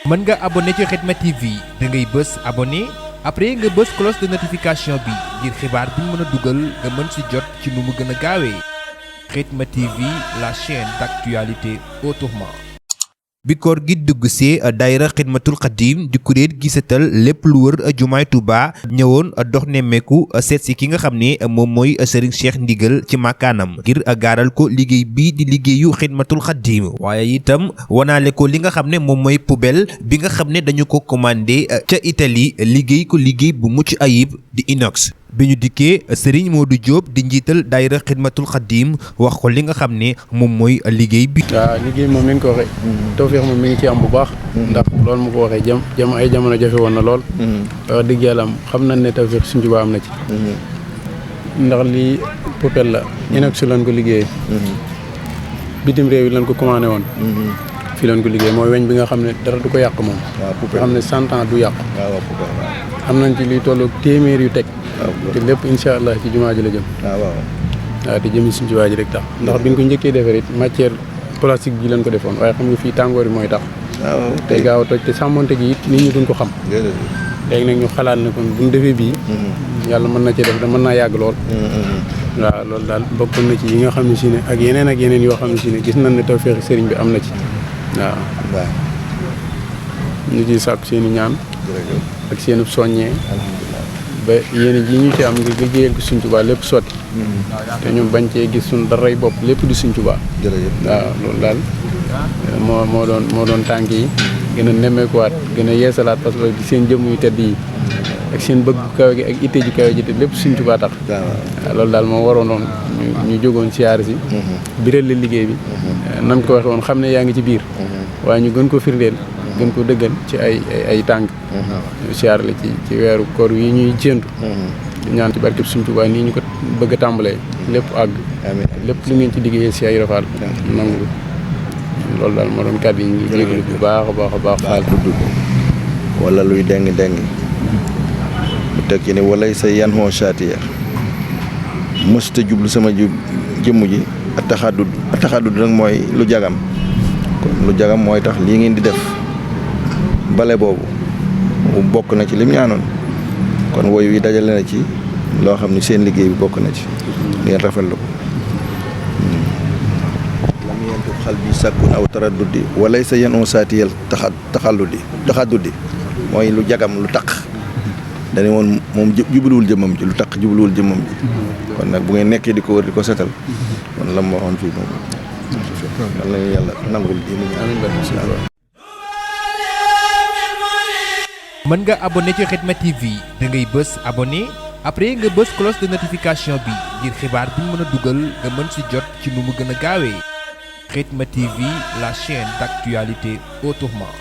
mën nga abonné ci Khidma TV da ngay bës abonné après nga bës cloche de notification bi ngir xibaar bi mën a dugal nga mën si jot ci nu mu gën a gaawee Khidma TV, la chaîne d'actualité autrement. bi koor gi dugg see daayira xidmatul xadim di kuréel gi setal lépp lu wër jumaay Tuuba ñëwoon dox nemmeeku seet si ki nga xam ne moom mooy Serigne Cheikh Ndigal ci makaanam ngir gaaral ko liggéey bii di liggéeyu xidmatul xadim waaye itam wanaale ko li nga xam ne moom mooy poubelle bi nga xam ne dañu ko commandé ca Italie liggéey ko liggéey bu mucc ayib di inox. bi ñu dikkee Serigne Modou Diop di njiital daayira xidmatul xadim wax ko li nga xam ne moom mooy liggéey bi. waaw liggéey moom mi ngi ko waxee. tawfeex moom mi ngi ci am bu baax. ndax loolu mu ko waxee ay jamono jafe woon na lool. wax dëgg yàlla xam nañ ne tawfeex suñu Tuubaa am na ci. ndax lii poubelle la. inox lañ ko liggéeyee. bitim réew yi lañ ko commandé woon. fii lañ ko liggéey mooy weñ bi nga xam ne dara du ko yàq moom. nga xam ne 100 ans du yàq. am nañ ci luy tollu téeméer yu teg. te lépp incha allah ci jumaa ji la jëm. waaw te jëmi suñu jumaa ji rek tax ndax biñ ko njëkkee defee it matière plastique bi lañ ko defoon waaye xam nga fii tàngoor bi mooy tax. te gaaw a toj te sàmmonte gi it nit ñi duñ ko xam. léegi nag ñu xalaat ne kon buñ defee bii. yàlla mën na ci def da mën naa yàgg lool. waaw loolu daal bokk na ci yi nga xam ne si ne ak yeneen yoo xam ne si ne gis nañ ne tawfeex sëriñ bi am na ci waaw. ñu ciy sàkku seen i ñaan. ak seen i soññee. ba yéen ji ñu ci am ngir liggéeyal ko Sëñ Tuubaa lépp sotti. te ñun bañ cee gis suñ daray bopp lépp di Sëñ Tuubaa. waaw loolu daal moo doon tànk yi gën a nemmeekuwaat gën a yeesalaat parce que seen jëmm yu tedd yi ak seen bëgg kawe gi ak itte ji kawe ji te lépp Sëñ Tuubaa tax. waaw loolu daal moo waroon doon ñu jógoon siyaar si. biral la liggéey bi. nam ko waxee woon xam ne yaa ngi ci biir. waaye ñu gën ko firndeel. gën ko dëggal ci ay tànk. siyaar la ci weeru koor yi ñuy séentu. ñaan ci barkeb Sëñ Tuubaa nii ñu ko bëgg a tàmbalee. lépp àgg. lépp lu ngeen ci liggéeyee si ay rafaal. nangu loolu daal moo doon kàddu yi ñu ngi jégalu bu baax a baax xaal tudd ko. wala luy dengi mu teg ci ne walay sa yan hoo saatiya mësta jublu sama jëmm ji a taxadud nag mooy lu jagam kon lu jagam mooy tax lii ngeen di def bale boobu bokk na ci lim ñaanoon kon woy wi dajale na ci loo xam ni seen liggéey bi bokk na ci ngeen rafetlu ko lam yentu xal bi sàkkun aw taraddudi walay sa yan on saatiyel taxadudi mooy lu jagam lu taq dañu woon moom jubluwul jëmmam ji lu taq jubluwul jëmmam ji kon nag bu ngeen nekkee di ko wër di ko setal kon la ma waxoon fii moom yàlla yàlla nangul di mën nga abonné ci Khidma TV da ngay bës abonné après nga bës cloche de notification bi ngir xibaar bi mën a dugal nga mën si jot ci nu mu gën a gaawee Khidma TV, la chaîne d'actualité autrement.